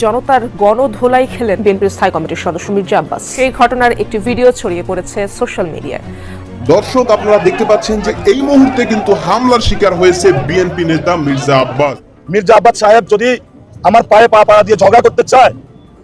জনতার গণধোলাই খেলেন বিএনপির স্থায়ী কমিটির সদস্য মির্জা আব্বাস। সেই ঘটনার একটি ভিডিও ছড়িয়ে পড়েছে সোশ্যাল মিডিয়ায়। দর্শক, আপনারা দেখতে পাচ্ছেন যে এই মুহূর্তে কিন্তু হামলার শিকার হয়েছে বিএনপি নেতা মির্জা আব্বাস। মির্জা আব্বাস সাহেব যদি আমার পায়ে পা দিয়ে ঝগড়া করতে চায়,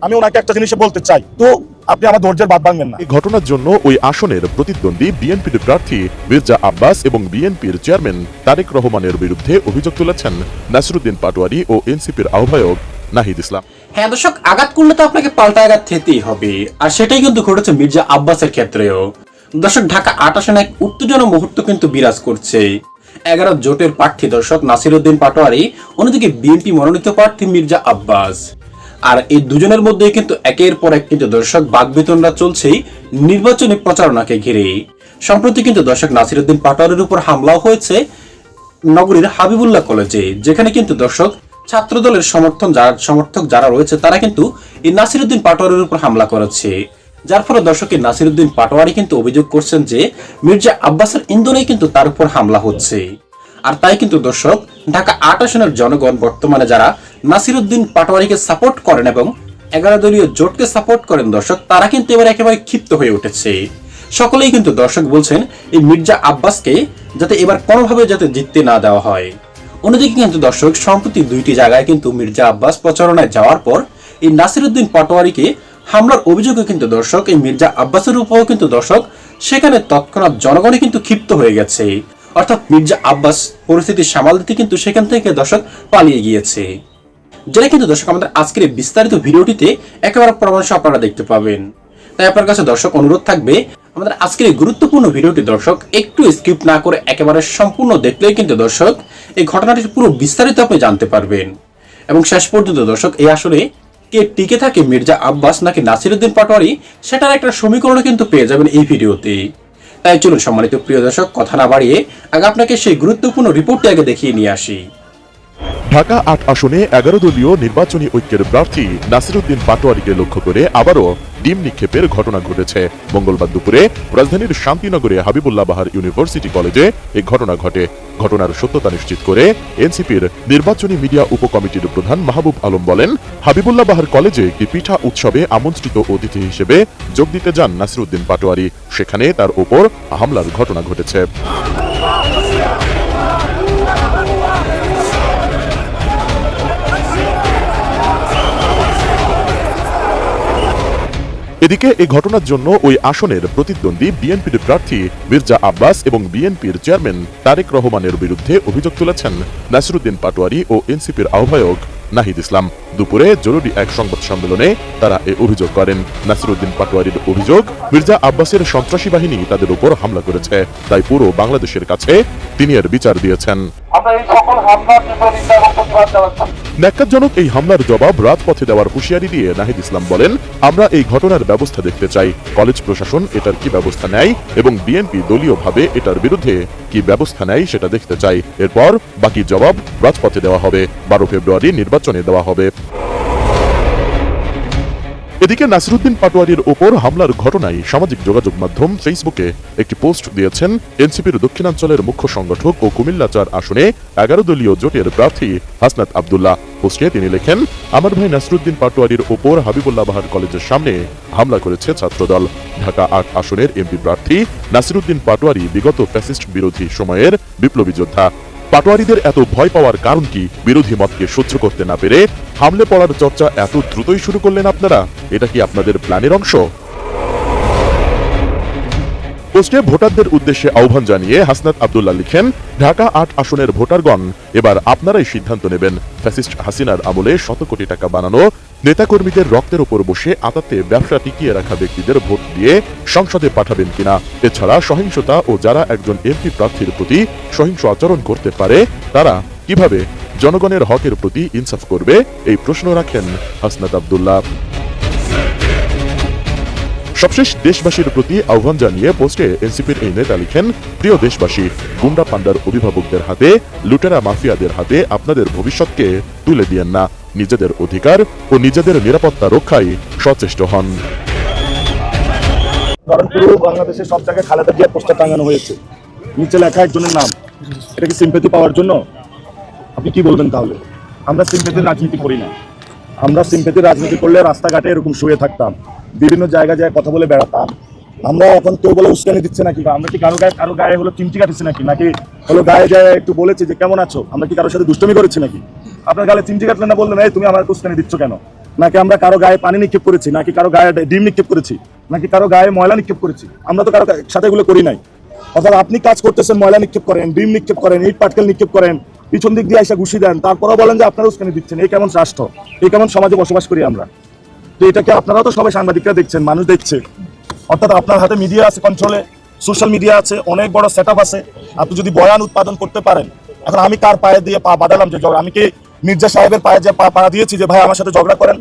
আমি ওনাকে একটা জিনিস বলতে চাই, তো আপনি আমার ধৈর্যের বাদ ভাঙবেন না। এই ঘটনার জন্য ওই আসনের প্রতিদ্বন্দ্বী বিএনপির প্রার্থী মির্জা আব্বাস এবং বিএনপির চেয়ারম্যান তারেক রহমানের বিরুদ্ধে অভিযোগ তুলেছেন নাসিরউদ্দিন পাটোয়ারি ও এনসিপির আহ্বায়ক নাহিদ ইসলাম। হ্যাঁ দর্শক, আঘাত করলে তো আপনাকে পাল্টা আঘাত খেতেই হবে, আর সেটাই কিন্তু ঘটেছে মির্জা আব্বাসের ক্ষেত্রেও। দর্শক, ঢাকা ৮ আসনে এক উত্তেজনা মুহূর্ত কিন্তু বিরাজ করছে। 11 জোটের প্রার্থী দর্শক নাসিরউদ্দিন পাটোয়ারি, অন্যদিকে বিএনপি মনোনীত প্রার্থী মির্জা আব্বাস। আর এই দুজনের মধ্যে কিন্তু একের পর এক কিন্তু দর্শক বাকবিতণ্ডা চলছেই নির্বাচনী প্রচারণাকে ঘিরে। সম্প্রতি কিন্তু দর্শক নাসিরউদ্দিন পাটোয়ারির উপর হামলাও হয়েছে নগরীর হাবিবুল্লাহ কলেজে, যেখানে কিন্তু দর্শক ছাত্র দলের সমর্থক যারা রয়েছে তারা কিন্তু এই নাসিরউদ্দিন পাটোয়ারির উপর হামলা করেছে। যার ফলে দর্শক নাসিরউদ্দিন পাটোয়ারি কিন্তু অভিযোগ করছেন যে মির্জা আব্বাসের ইন্ধনেই কিন্তু তার উপর হামলা হচ্ছে। আর তাই কিন্তু দর্শক ঢাকা ৮ আসনের জনগণ বর্তমানে যারা নাসিরউদ্দিন পাটোয়ারিকে সাপোর্ট করেন এবং 11 দলীয় জোটকে সাপোর্ট করেন দর্শক, তারা কিন্তু এবার একেবারে ক্ষিপ্ত হয়ে উঠেছে। সকলেই কিন্তু দর্শক বলছেন এই মির্জা আব্বাসকে যাতে এবার কোনোভাবে যাতে জিততে না দেওয়া হয়। অন্যদিকে কিন্তু দর্শক সম্প্রতি 2টি জায়গায় কিন্তু মির্জা আব্বাস প্রচারণায় যাওয়ার পর এই নাসিরউদ্দিন পাটোয়ারিকে হামলার অভিযোগে কিন্তু দর্শক এই মির্জা আব্বাসের উপরও কিন্তু দর্শক সেখানে তৎক্ষণাৎ জনগণই কিন্তু ক্ষিপ্ত হয়ে গেছে। অর্থাৎ মির্জা আব্বাস পরিস্থিতি সামাল দিতে কিন্তু সেখান থেকে দর্শক পালিয়ে গিয়েছে। যেটা কিন্তু দর্শক আমাদের আজকের এই বিস্তারিত ভিডিওটিতে একেবারে পরামর্শ আপনারা দেখতে পাবেন। তাই আপনার কাছে দর্শক অনুরোধ থাকবে আমাদের আজকের এই গুরুত্বপূর্ণ ভিডিওটি দর্শক একটু স্কিপ না করে একেবারে সম্পূর্ণ দেখলেই কিন্তু দর্শক এই ঘটনাটির পুরো বিস্তারিত আপনি জানতে পারবেন। এবং শেষ পর্যন্ত দর্শক এই আসলে কে টিকে থাকে মির্জা আব্বাস নাকি নাসিরউদ্দিন পাটোয়ারি, সেটার একটা সমীকরণ কিন্তু পেয়ে যাবেন এই ভিডিওতে। তাই চলুন সম্মানিত প্রিয় দর্শক, কথা না বাড়িয়ে আগে আপনাকে সেই গুরুত্বপূর্ণ রিপোর্টটি আগে দেখিয়ে নিয়ে আসি। ঢাকা ৮ আসনে 11 দলীয় নির্বাচনী ঐক্যের প্রার্থী নাসিরউদ্দিন পাটোয়ারিকে লক্ষ্য করে আবারও ডিম নিক্ষেপের ঘটনা ঘটেছে। মঙ্গলবার দুপুরে রাজধানীর শান্তিনগরে হাবিবুল্লাহ বাহার ইউনিভার্সিটি কলেজে এই ঘটনা ঘটে। ঘটনার সত্যতা নিশ্চিত করে এনসিপির নির্বাচনী মিডিয়া উপকমিটির প্রধান মাহবুব আলম বলেন, হাবিবুল্লাহ বাহার কলেজে একটি পিঠা উৎসবে আমন্ত্রিত অতিথি হিসেবে যোগ দিতে যান নাসিরউদ্দিন পাটোয়ারি। সেখানে তার উপর হামলার ঘটনা ঘটেছে। এদিকে এই ঘটনার জন্য ওই আসনের প্রতিদ্বন্দ্বী বিএনপির প্রার্থী মির্জা আব্বাস এবং বিএনপির চেয়ারম্যান তারেক রহমানের বিরুদ্ধে অভিযোগ তুলেছেন নাসিরউদ্দিন পাটোয়ারি ও এনসিপির আহ্বায়ক নাহিদ ইসলাম। দুপুরে জরুরি এক সংবাদ সম্মেলনে তারা এই অভিযোগ করেন। নাসিরউদ্দিন পাটোয়ারির অভিযোগ, মির্জা আব্বাসের সন্ত্রাসী বাহিনী তাদের উপর হামলা করেছে, তাই পুরো বাংলাদেশের কাছে তিনি এর বিচার দিয়েছেন। ন্যাক্কারজনক এই হামলার জবাব রাজপথে দেওয়ার হুঁশিয়ারি দিয়ে নাহিদ ইসলাম বলেন, আমরা এই ঘটনার ব্যবস্থা দেখতে চাই। কলেজ প্রশাসন এটার কি ব্যবস্থা নেয় এবং বিএনপি দলীয়ভাবে এটার বিরুদ্ধে কি ব্যবস্থা নেয় সেটা দেখতে চাই। এরপর বাকি জবাব রাজপথে দেওয়া হবে। 12 ফেব্রুয়ারি নির্বাচনে দেওয়া হবে। এদিকে নাসিরউদ্দিন পাটোয়ারির উপর হামলার ঘটনায় সামাজিক যোগাযোগ মাধ্যম ফেসবুকে একটি পোস্ট দিয়েছেন এনসিপির দক্ষিণাঞ্চলের মুখ্য সংগঠক ও কুমিল্লা 4 আসনে 11 দলীয় জোটের প্রার্থী হাসনাত আব্দুল্লাহ। পোস্টে তিনি লেখেন, আমার ভাই নাসিরউদ্দিন পাটোয়ারির উপর হাবিবুল্লাহ বাহার কলেজের সামনে হামলা করেছে ছাত্রদল। ঢাকা 8 আসনের এমপি প্রার্থী নাসিরউদ্দিন পাটোয়ারি বিগত ফ্যাসিস্ট বিরোধী সময়ের বিপ্লবী যোদ্ধা। পাটোয়ারিদের এত ভয় পাওয়ার কারণ কি? বিরোধী মতকে সহ্য করতে না পেরে হামলে পড়ার চর্চা এত দ্রুতই শুরু করলেন আপনারা? এটা কি আপনাদের প্ল্যানের অংশ? পোস্টে ভোটারদের উদ্দেশ্যে আহ্বান জানিয়ে হাসনাত আব্দুল্লাহ লিখেন, ঢাকা 8 আসনের ভোটারগণ, এবার আপনারাই সিদ্ধান্ত নেবেন ফ্যাসিস্ট হাসিনার আমলে শত কোটি টাকা বানানো নেতাকর্মীদের রক্তের উপর বসে আতাতে ব্যবসা টিকিয়ে রাখা ব্যক্তিদের ভোট দিয়ে সংসদে পাঠাবেন কিনা। এছাড়া সহিংসতা ও যারা একজন এমপি প্রার্থীর প্রতি সহিংস আচরণ করতে পারে তারা কিভাবে জনগণের হকের প্রতি ইনসাফ করবে, এই প্রশ্ন রাখেন হাসনাত আব্দুল্লাহ। সবশেষ দেশবাসীর প্রতি আহ্বান জানিয়ে পোস্টে এনসিপির এই নেতা লিখেন, প্রিয় দেশবাসী, গুন্ডা পান্ডার অভিভাবকদের হাতে, লুটেরা মাফিয়াদের হাতে আপনাদের ভবিষ্যৎকে তুলে দিয়েন না। নিজেদের অধিকার ও নিজেদের নিরাপত্তা রক্ষায় সচেষ্ট হন। পুরো বাংলাদেশের সব জায়গায় খালেদা জিয়ার পোস্টার টাঙানো হয়েছে, নিচে লেখা একজনের নাম। এটা কি সিম্প্যাথি পাওয়ার জন্য? আপনি কি বলবেন তাহলে? আমরা সিম্প্যাথির রাজনীতি করি না। আমরা সিম্পেথি রাজনীতি করলে রাস্তাঘাটে এরকম শুয়ে থাকতাম, বিভিন্ন জায়গায় যায় কথা বলে বেড়াতাম। আমরা এখন কেউ বলে উস্কানি দিচ্ছে নাকি, আমরা কি কারো গায়ে হলো চিমটি কাটিছি নাকি হলো গায়ে যায় একটু বলেছি যে কেমন আছো, আমরা কি কারোর সাথে দুষ্টমি করেছি নাকি? আপনার গালে চিমটি কাটলেন না, বললেন এই তুমি আমার উস্কানি দিচ্ছ কেন? নাকি আমরা কারো গায়ে পানি নিক্ষেপ করেছি, নাকি কারো গায়ে ডিম নিক্ষেপ করেছি, নাকি কারো গায়ে ময়লা নিক্ষেপ করেছি? আমরা তো কারো সাথে এগুলো করি নাই। অর্থাৎ আপনি কাজ করতেছেন, ময়লা নিক্ষেপ করেন, ডিম নিক্ষেপ করেন, ইট পাটকেল নিক্ষেপ করেন, পিছন দিক দিয়ে এসে ঘুষি দেন, তারপরেও বলেন যে আপনারা উস্কানি দিচ্ছেন। এই কেমন রাষ্ট্র, এই কেমন সমাজে বসবাস করি আমরা? তো এটাকে আপনারাও তো সবাই সাংবাদিকরা দেখছেন, মানুষ দেখছে। অর্থাৎ আপনার হাতে মিডিয়া আছে, কন্ট্রোলে সোশ্যাল মিডিয়া আছে, অনেক বড় সেটআপ আছে। আপনি যদি বয়ান উৎপাদন করতে পারেন, এখন আমি কার পায়ে দিয়ে পা বাঁধালাম যে আমি কি মির্জা সাহেবের পায়ে যে পা দিয়েছি যে ভাই আমার সাথে ঝগড়া করেন?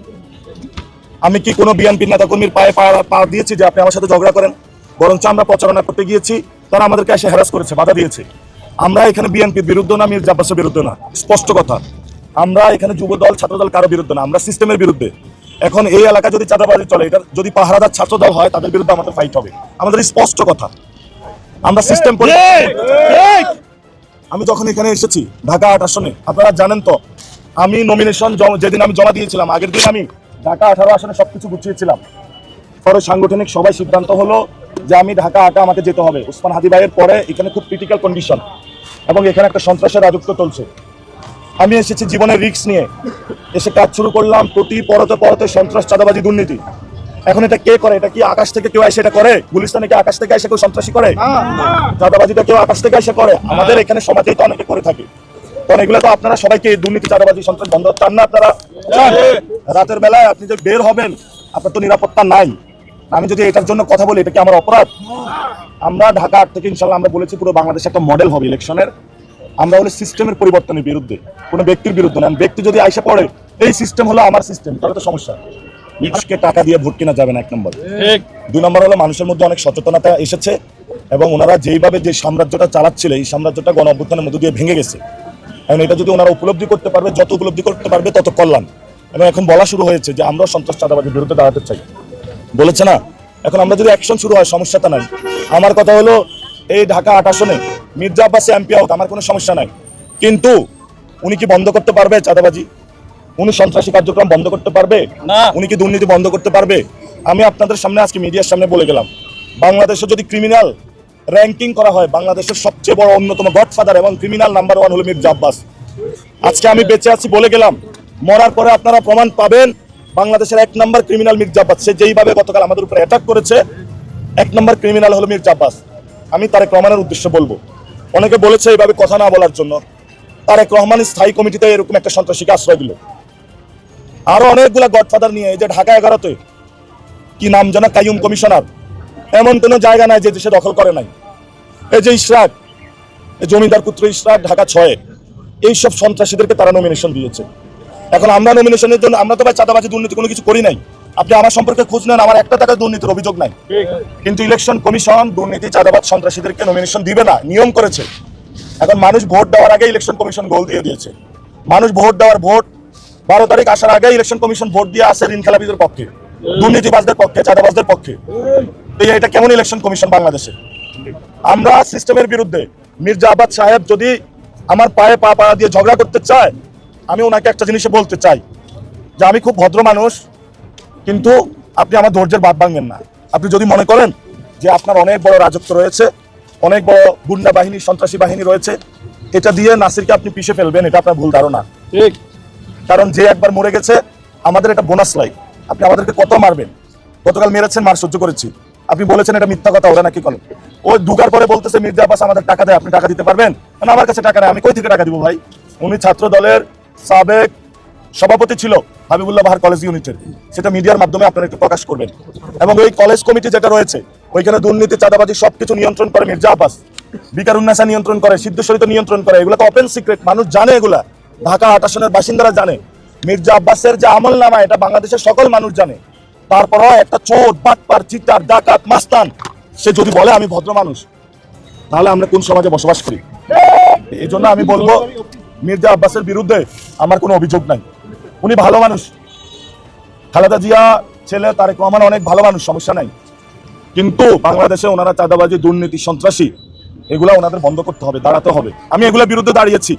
আমি কি কোনো বিএনপির নেতাকর্মীর পায়ে পা দিয়েছি যে আপনি আমার সাথে ঝগড়া করেন? বরঞ্চ আমরা প্রচারণা করতে গিয়েছি, তারা আমাদেরকে এসে হ্যারাস করেছে, বাধা দিয়েছে। আমরা এখানে বিএনপির বিরুদ্ধে না, মির্জা আব্বাসের বিরুদ্ধে না, স্পষ্ট কথা। আমরা এখানে যুব দল, ছাত্র দল কারো বিরুদ্ধে না, আমরা সিস্টেমের বিরুদ্ধে। এখন এই এলাকা যদি চাঁদাবাজি চলে, এটা যদি পাহারাদার ছাত্র দল হয়, তাদের বিরুদ্ধে আমাদের ফাইট হবে, আমাদের স্পষ্ট কথা। আমরা সিস্টেম আমি যখন এখানে এসেছি ঢাকা 8 আসনে, আপনারা জানেন তো, আমি নমিনেশন যেদিন আমি জমা দিয়েছিলাম, আগের দিন আমি ঢাকা 18 আসনে সবকিছু গুছিয়েছিলাম। পরে সাংগঠনিক সবাই সিদ্ধান্ত হলো যে আমি ঢাকা 8 আমাকে যেতে হবে। ওসমান হাদি ভাইয়ের পরে এখানে খুব ক্রিটিক্যাল কন্ডিশন এবং এখানে একটা সন্ত্রাসের রাজত্ব চলছে। আমি এসেছি জীবনের রিস্ক নিয়ে, এসে কাজ শুরু করলাম। প্রতি পরতে সন্ত্রাস, চাঁদাবাজি, দুর্নীতি। এখন এটা কে করে? এটা কি আকাশ থেকে কেউ এসে এটা করে? গুলিস্তানে কি আকাশ থেকে এসে কেউ সন্ত্রাসী করে? চাঁদাবাজিটা কেউ আকাশ থেকে এসে করে? আমাদের এখানে সমাজেই তো অনেকে করে থাকে। কারণ এগুলো তো আপনারা সবাইকে দুর্নীতি, চাঁদাবাজি, সন্ত্রাস বন্ধ চান না আপনারা? রাতের বেলায় আপনি যে বের হবেন, আপনার তো নিরাপত্তা নাই। আমি যদি এটার জন্য কথা বলি, এটা কি আমার অপরাধ? আমরা ঢাকা 8 থেকে ইনশাল্লাহ আমরা বলেছি পুরো বাংলাদেশে একটা মডেল হবে ইলেকশনের। আমরা হলে সিস্টেমের পরিবর্তনের বিরুদ্ধে, কোনো ব্যক্তির বিরুদ্ধে না। ব্যক্তি যদি আইসা পড়ে এই সিস্টেম হলো আমার সিস্টেম, তাহলে তো সমস্যা। মানুষকে টাকা দিয়ে ভোট কিনা যাবে না, 1 নম্বর। 2 নম্বর হলো মানুষের মধ্যে অনেক সচেতনতা এসেছে এবং ওনারা যেইভাবে যে সাম্রাজ্যটা চালাচ্ছিল, এই সাম্রাজ্যটা গণ অভ্যুত্থানের মধ্যে দিয়ে ভেঙে গেছে। এখন এটা যদি ওনারা উপলব্ধি করতে পারবে, যত উপলব্ধি করতে পারবে তত কল্যাণ। এবং এখন বলা শুরু হয়েছে যে আমরা সন্ত্রাস, চাঁদাবাজির বিরুদ্ধে দাঁড়াতে চাই, বলেছে না? এখন আমরা যদি অ্যাকশন শুরু হয়, সমস্যাটা নাই। আমার কথা হলো এই ঢাকা 8 আসনে মির্জা আব্বাস এমপি হোক, আমার কোনো সমস্যা নাই। কিন্তু উনি কি বন্ধ করতে পারবে চাঁদাবাজি? উনি সন্ত্রাসী কার্যক্রম বন্ধ করতে পারবে না? উনি কি দুর্নীতি বন্ধ করতে পারবে? আমি আপনাদের সামনে আজকে মিডিয়ার সামনে বলে গেলাম, বাংলাদেশে যদি ক্রিমিনাল র্যাঙ্কিং করা হয়, বাংলাদেশের সবচেয়ে বড় অন্যতম গডফাদার এবং ক্রিমিনাল নাম্বার 1 হলো মির্জা আব্বাস। আজকে আমি বেঁচে আছি বলে গেলাম, মরার পরে আপনারা প্রমাণ পাবেন বাংলাদেশের 1 নম্বর ক্রিমিনাল মির্জা আব্বাস। সে যেইভাবে গতকাল আমাদের উপর অ্যাটাক করেছে, 1 নম্বর ক্রিমিনাল হলো মির্জা আব্বাস। আমি তারেক রহমানের উদ্দেশ্যে বলবো, অনেকে বলেছে এইভাবে কথা না বলার জন্য। তারেক রহমান স্থায়ী কমিটিতে এরকম একটা সন্ত্রাসীকে আশ্রয় দিল, আরো অনেকগুলা গডফাদার নিয়ে। এই যে ঢাকা 11-তে কি নাম জানা, কাইয়ুম কমিশনার, এমন কোনো জায়গা নাই যে দেশে দখল করে নাই। এই যে ইশরাক, জমিদার পুত্র ইশরাক, ঢাকা 6-এ, এইসব সন্ত্রাসীদেরকে তারা নমিনেশন দিয়েছে। এখন আমরা নমিনেশনের জন্য, আমরা তো ভাই চাঁদাবাজি, দুর্নীতি কোনো কিছু করি নাই। আপনি আমার সম্পর্কে খোঁজ নেন, আমার 1 টাকা দুর্নীতির অভিযোগ নাই। কিন্তু ইলেকশন কমিশন দুর্নীতি, চাঁদাবাজ, সন্ত্রাসীদেরকে নমিনেশন দিবে না, নিয়ম করেছে। এখন মানুষ ভোট দেওয়ার আগে ইলেকশন কমিশন গোল দিয়ে দিয়েছে। মানুষ ভোট 12 তারিখ আসার আগে ইলেকশন কমিশন ভোট দিয়ে আসে ঋণ খেলাপিদের পক্ষে, দুর্নীতিবাজদের পক্ষে, চাঁদাবাজদের পক্ষে। এটা কেমন ইলেকশন কমিশন বাংলাদেশে? আমরা সিস্টেমের বিরুদ্ধে। মির্জা আব্বাস সাহেব যদি আমার পায়ে পা দিয়ে ঝগড়া করতে চায়, আমি ওনাকে একটা জিনিস বলতে চাই যে আমি খুব ভদ্র মানুষ, কিন্তু আপনি আমার ধৈর্যের বাঁধ ভাঙবেন না। আপনি যদি মনে করেন যে আপনার অনেক বড় রাজত্ব রয়েছে, অনেক বড় গুন্ডা বাহিনী, সন্ত্রাসী বাহিনী রয়েছে, এটা দিয়ে নাসিরকে আপনি পিষে ফেলবেন, এটা আপনার ভুল ধারণা। ঠিক, কারণ যে একবার মরে গেছে, আমাদের এটা বোনাস লাইফ। আপনি আমাদেরকে কত মারবেন? গতকাল মেরেছেন, মার সহ্য করেছি। আপনি বলেছেন এটা মিথ্যা কথা, ওরা নাকি করেন। ওই ঢুকার পরে বলতেছে মির্জা আব্বাস আমাদের টাকা দেয়, আপনি টাকা দিতে পারবেন? আমার কাছে টাকা নেই, আমি কই থেকে টাকা দিব ভাই? উনি ছাত্র দলের সাবেক সভাপতি ছিল হাবিবুল্লাহ বাহার কলেজ ইউনিটের, সেটা মিডিয়ার মাধ্যমে আপনারা একটু প্রকাশ করবেন। এবং এই কলেজ কমিটি যেটা রয়েছে, ওইখানে দুর্নীতি, চাঁদাবাজি সবকিছু নিয়ন্ত্রণ করে মির্জা আব্বাস। বিকারুন্নাসা নিয়ন্ত্রণ করে, সিদ্ধেশ্বরীতে নিয়ন্ত্রণ করে। এগুলো তো ওপেন সিক্রেট, মানুষ জানে এগুলা। ঢাকা 8 আসনের বাসিন্দারা জানে। মির্জা আব্বাসের যে আমল নামা, এটা বাংলাদেশের সকল মানুষ জানে। তারপরও একটা চোর, বাটপার, চিটার, ডাকাত, মাস্তান, সে যদি বলে আমি ভদ্র মানুষ, তাহলে আমরা কোন সমাজে বসবাস করি? এই জন্য আমি বলবো, মির্জা আব্বাসের বিরুদ্ধে আমার কোনো অভিযোগ নাই। উনি ভালো মানুষ। খালেদা জিয়া ছেলে তারেক রহমান অনেক ভালো মানুষ, সমস্যা নাই। কিন্তু বাংলাদেশে ওনারা চাঁদাবাজি, দুর্নীতি, সন্ত্রাসী, এগুলা ওনাদের বন্ধ করতে হবে, দাঁড়াতে হবে। আমি এগুলোর বিরুদ্ধে দাঁড়িয়েছি।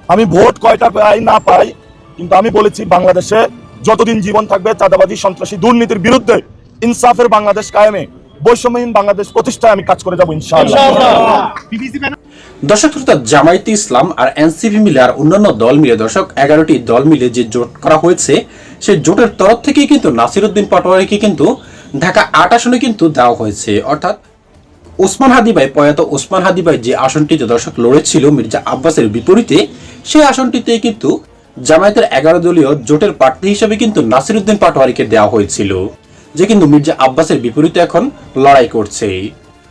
আমি ভোট কয়টা পাই না পাই কিন্তু আমি বলেছি বাংলাদেশে যতদিন জীবন থাকবে চাঁদাবাজি সন্ত্রাসী দুর্নীতির বিরুদ্ধে ইনসাফের বাংলাদেশ কায়েমে বৈষম্যহীন বাংলাদেশ প্রতিষ্ঠায় আমি কাজ করে যাবো ইনশাআল্লাহ। দর্শক শ্রোতা, জামায়াতে ইসলাম আর এনসিপি মিলে আর অন্যান্য দল মিলে দর্শক 11টি দল মিলে যে জোট করা হয়েছে সেই জোটের তরফ থেকেই কিন্তু নাসিরউদ্দিন পাটোয়ারিকে কিন্তু ঢাকা 8 আসনে কিন্তু দেওয়া হয়েছে। অর্থাৎ ওসমান হাদি ভাই, প্রয়াত ওসমান হাদি ভাই যে আসনটিতে দর্শক লড়েছিল মির্জা আব্বাসের বিপরীতে, সেই আসনটিতে কিন্তু জামায়াতের 11 দলীয় জোটের প্রার্থী হিসেবে কিন্তু নাসিরউদ্দিন পাটোয়ারিকে দেওয়া হয়েছিল, যে কিন্তু মির্জা আব্বাসের বিপরীতে এখন লড়াই করছে।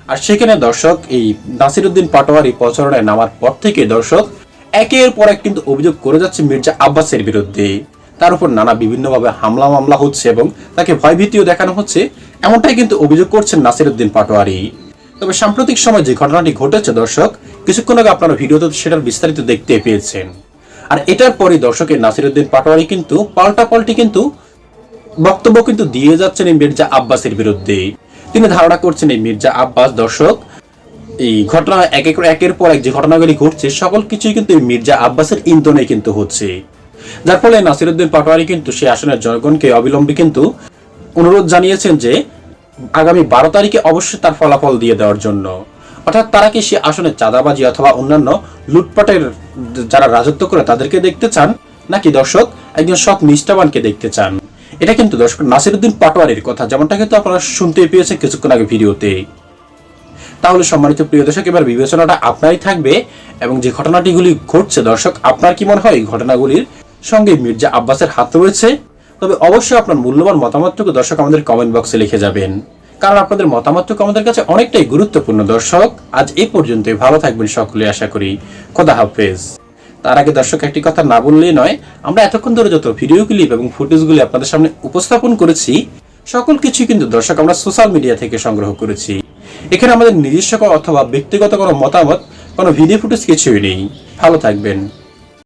আর সেখানে দর্শক এই নাসিরউদ্দিন পাটোয়ারি প্রচারণায় নামার পর থেকে দর্শক একের পর এক কিন্তু অভিযোগ করে যাচ্ছে মির্জা আব্বাসের বিরুদ্ধে। তার উপর নানা বিভিন্নভাবে হামলা মামলা হচ্ছে এবং তাকে ভয়ভীতিও দেখানো হচ্ছে, এমনটাই কিন্তু অভিযোগ করছেন নাসিরউদ্দিন পাটোয়ারি। তবে সাম্প্রতিক সময় যে ঘটনাটি ঘটেছে দর্শক, কিছুক্ষণ আগে আপনারা ভিডিওতে সেটার বিস্তারিত দেখতে পেয়েছেন। আর এটার পরে দর্শকের নাসিরউদ্দিন পাটোয়ারি কিন্তু পাল্টাপাল্টি কিন্তু বক্তব্য কিন্তু দিয়ে যাচ্ছেন এই মির্জা আব্বাসের বিরুদ্ধে। তিনি ধারণা করছেন এই মির্জা আব্বাস দর্শক এই ঘটনা একের পর এক যে ঘটনাগুলি ঘটছে সকল কিছুই কিন্তু এই মির্জা আব্বাসের ইন্ধনে কিন্তু হচ্ছে, যার ফলে নাসিরউদ্দিন পাটোয়ারি কিন্তু সেই আসনের জনগণকে অবিলম্বে কিন্তু অনুরোধ জানিয়েছেন যে আগামী 12 তারিখে অবশ্যই তার ফলাফল দিয়ে দেওয়ার জন্য। অর্থাৎ তারা কি সে আসনে চাঁদাবাজি অথবা অন্যান্য লুটপাটের যারা রাজত্ব করে তাদেরকে দেখতে চান, নাকি দর্শক একজন সৎ নিষ্ঠাবানকে দেখতে চান? এটা কিন্তু দর্শক নাসিরউদ্দিন পাটোয়ারির কথা, যেমনটা কিন্তু আপনারা শুনতে পেয়েছেন কিছুক্ষণ আগে ভিডিওতে। তাহলে সম্মানিত প্রিয় দর্শক, এবার বিবেচনাটা আপনারই থাকবে এবং যে ঘটনাটিগুলি ঘটছে দর্শক, আপনার কি মনে হয় এই ঘটনাগুলির সঙ্গে মির্জা আব্বাসের হাত রয়েছে? তবে অবশ্যই আপনার মূল্যবান মতামতটুকু দর্শক আমাদের কমেন্ট বক্সে লিখে যাবেন, কারণ আপনাদের মতামতটুকু আমাদের কাছে অনেকটাই গুরুত্বপূর্ণ। দর্শক আজ এই পর্যন্তই, ভালো থাকবেন সকলে, আশা করি। খোদা হাফেজ। তার আগে দর্শক একটি কথা না বললেই নয়, আমরা এতক্ষণ ধরে যত ভিডিও ক্লিপ এবং ফুটেজগুলি আপনাদের সামনে উপস্থাপন করেছি সকল কিছু কিন্তু দর্শক আমরা সোশ্যাল মিডিয়া থেকে সংগ্রহ করেছি। এখানে আমাদের নিজস্ব অথবা ব্যক্তিগত কোনো মতামত, কোনো ভিডিও ফুটেজ কিছুই নেই। ভালো থাকবেন।